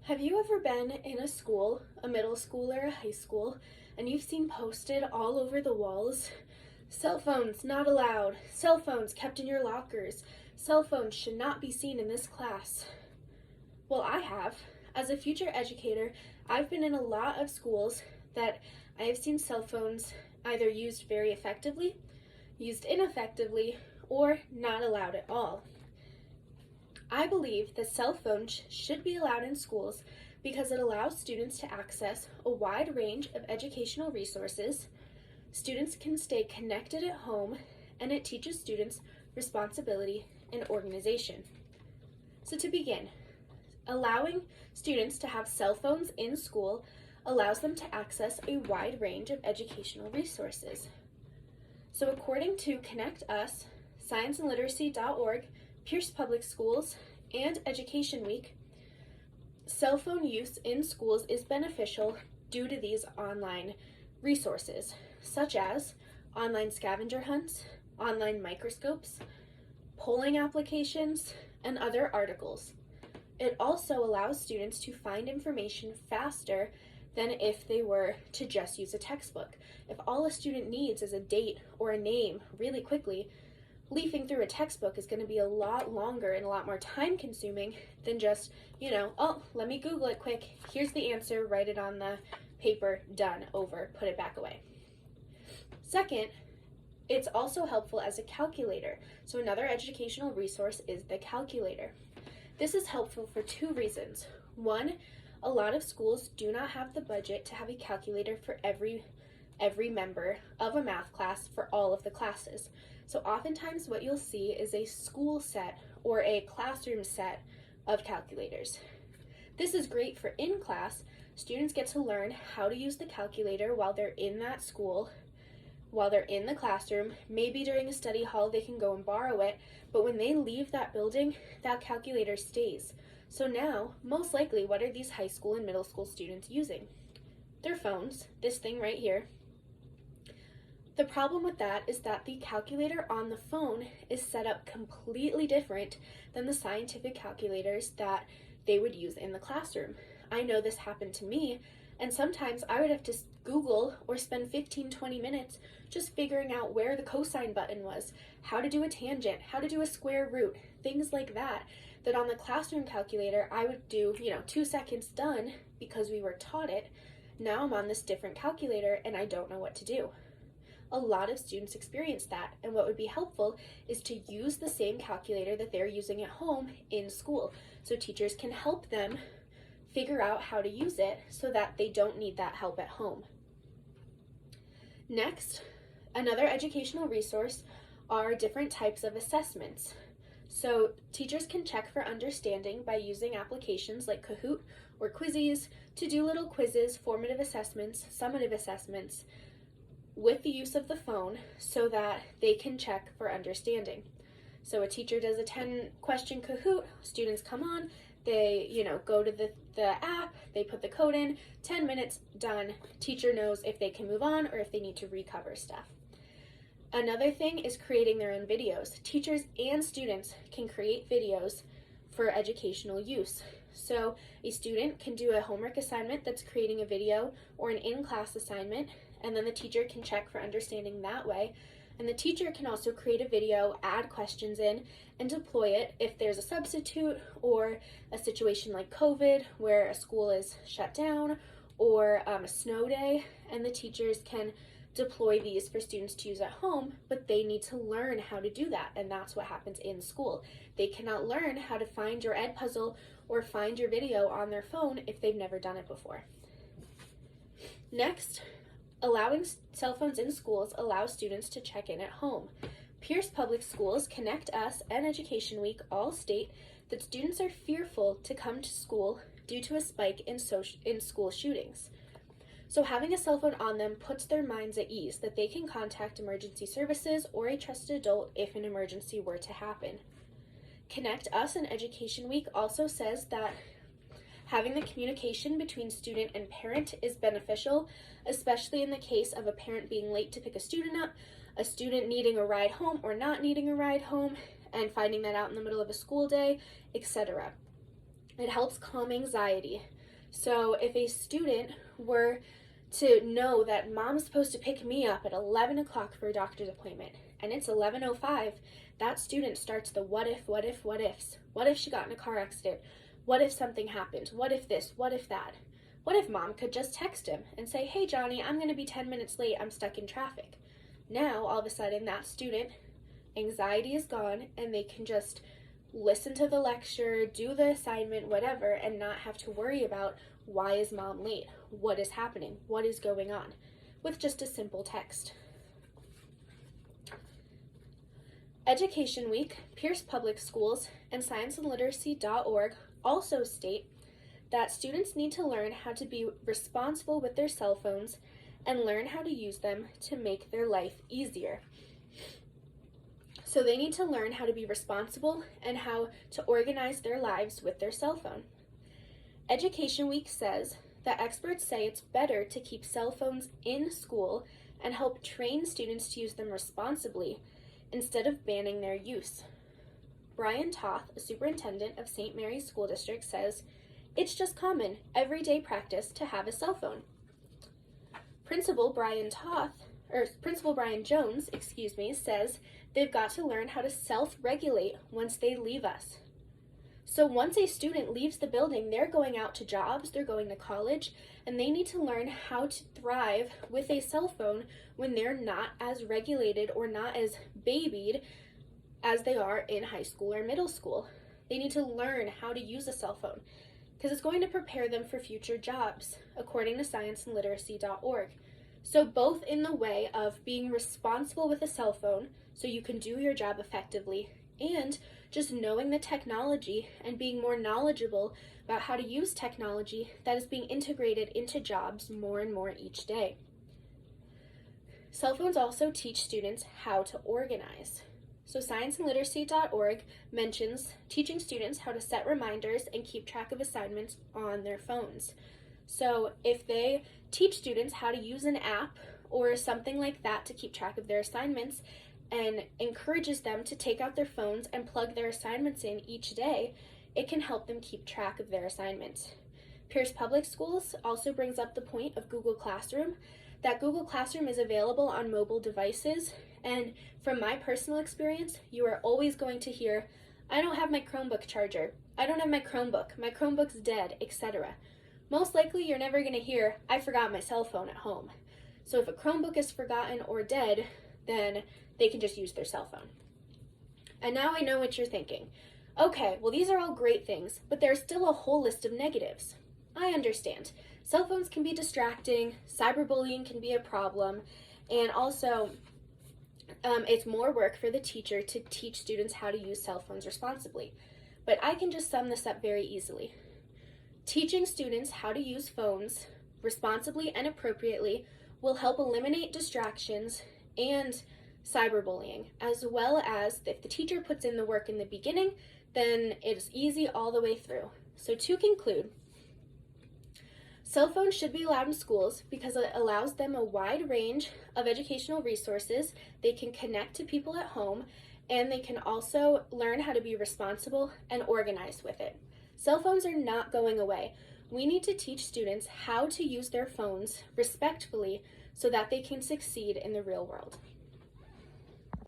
Have you ever been in a school, a middle school or a high school, and you've seen posted all over the walls, cell phones not allowed, cell phones kept in your lockers, cell phones should not be seen in this class? Well, I have. As a future educator, I've been in a lot of schools that I have seen cell phones either used very effectively, used ineffectively, or not allowed at all. I believe that cell phones should be allowed in schools because it allows students to access a wide range of educational resources. Students can stay connected at home, and it teaches students responsibility and organization. So to begin, allowing students to have cell phones in school allows them to access a wide range of educational resources. So according to Connect Us, scienceandliteracy.org, Pierce Public Schools, and Education Week, cell phone use in schools is beneficial due to these online resources, such as online scavenger hunts, online microscopes, polling applications, and other articles. It also allows students to find information faster than if they were to just use a textbook. If all a student needs is a date or a name really quickly, leafing through a textbook is going to be a lot longer and a lot more time consuming than just, oh, let me Google it quick, here's the answer, write it on the paper, done, over, put it back away. Second, it's also helpful as a calculator. So another educational resource is the calculator. This is helpful for two reasons. One, a lot of schools do not have the budget to have a calculator for every member of a math class for all of the classes. So oftentimes what you'll see is a school set or a classroom set of calculators. This is great for in-class. Students get to learn how to use the calculator while they're in that school, while they're in the classroom. Maybe during a study hall they can go and borrow it, but when they leave that building, that calculator stays. So now, most likely, what are these high school and middle school students using? Their phones, this thing right here. The problem with that is that the calculator on the phone is set up completely different than the scientific calculators that they would use in the classroom. I know this happened to me, and sometimes I would have to Google or spend 15-20 minutes just figuring out where the cosine button was, how to do a tangent, how to do a square root, things like that on the classroom calculator I would do, 2 seconds done because we were taught it. Now I'm on this different calculator and I don't know what to do. A lot of students experience that, and what would be helpful is to use the same calculator that they're using at home in school, so teachers can help them figure out how to use it so that they don't need that help at home. Next, another educational resource are different types of assessments. So teachers can check for understanding by using applications like Kahoot or Quizzes to do little quizzes, formative assessments, summative assessments with the use of the phone so that they can check for understanding. So a teacher does a 10-question Kahoot, students come on, they go to the app, they put the code in, 10 minutes, done. Teacher knows if they can move on or if they need to recover stuff. Another thing is creating their own videos. Teachers and students can create videos for educational use. So a student can do a homework assignment that's creating a video or an in-class assignment, and then the teacher can check for understanding that way. And the teacher can also create a video, add questions in, and deploy it if there's a substitute or a situation like COVID where a school is shut down or a snow day, and the teachers can deploy these for students to use at home, but they need to learn how to do that, and that's what happens in school. They cannot learn how to find your ed puzzle or find your video on their phone if they've never done it before. Next, allowing cell phones in schools allows students to check in at home. Pierce Public Schools, Connect Us, and Education Week all state that students are fearful to come to school due to a spike in school shootings. So having a cell phone on them puts their minds at ease that they can contact emergency services or a trusted adult if an emergency were to happen. Connect Us and Education Week also says that having the communication between student and parent is beneficial, especially in the case of a parent being late to pick a student up, a student needing a ride home or not needing a ride home, and finding that out in the middle of a school day, etc. It helps calm anxiety. So if a student were to know that mom's supposed to pick me up at 11 o'clock for a doctor's appointment and it's 11:05, that student starts the what if, what if, what ifs. What if she got in a car accident? What if something happened? What if this? What if that? What if mom could just text him and say, hey Johnny, I'm going to be 10 minutes late, I'm stuck in traffic. Now, all of a sudden, that student, anxiety is gone and they can just listen to the lecture, do the assignment, whatever, and not have to worry about why is mom late? What is happening? What is going on? With just a simple text. Education Week, Pierce Public Schools, and scienceandliteracy.org also state that students need to learn how to be responsible with their cell phones and learn how to use them to make their life easier. So they need to learn how to be responsible and how to organize their lives with their cell phone. Education Week says that experts say it's better to keep cell phones in school and help train students to use them responsibly instead of banning their use. Brian Toth, a superintendent of St. Mary's School District, says, it's just common, everyday practice to have a cell phone. Principal Brian Jones, says they've got to learn how to self-regulate once they leave us. So once a student leaves the building, they're going out to jobs, they're going to college, and they need to learn how to thrive with a cell phone when they're not as regulated or not as babied as they are in high school or middle school. They need to learn how to use a cell phone because it's going to prepare them for future jobs, according to scienceandliteracy.org. So both in the way of being responsible with a cell phone so you can do your job effectively, and just knowing the technology and being more knowledgeable about how to use technology that is being integrated into jobs more and more each day. Cell phones also teach students how to organize. So scienceandliteracy.org mentions teaching students how to set reminders and keep track of assignments on their phones. So if they teach students how to use an app or something like that to keep track of their assignments and encourages them to take out their phones and plug their assignments in each day, it can help them keep track of their assignments. Pierce Public Schools also brings up the point of Google Classroom, that Google Classroom is available on mobile devices, and from my personal experience, you are always going to hear, I don't have my Chromebook charger, I don't have my Chromebook's dead, etc. Most likely you're never going to hear, I forgot my cell phone at home. So if a Chromebook is forgotten or dead, then they can just use their cell phone. And now I know what you're thinking. Okay, well these are all great things, but there's still a whole list of negatives. I understand. Cell phones can be distracting, cyberbullying can be a problem, and also it's more work for the teacher to teach students how to use cell phones responsibly. But I can just sum this up very easily. Teaching students how to use phones responsibly and appropriately will help eliminate distractions and cyberbullying, as well as if the teacher puts in the work in the beginning, then it's easy all the way through. So to conclude, cell phones should be allowed in schools because it allows them a wide range of educational resources. They can connect to people at home, and they can also learn how to be responsible and organized with it. Cell phones are not going away. We need to teach students how to use their phones respectfully so that they can succeed in the real world.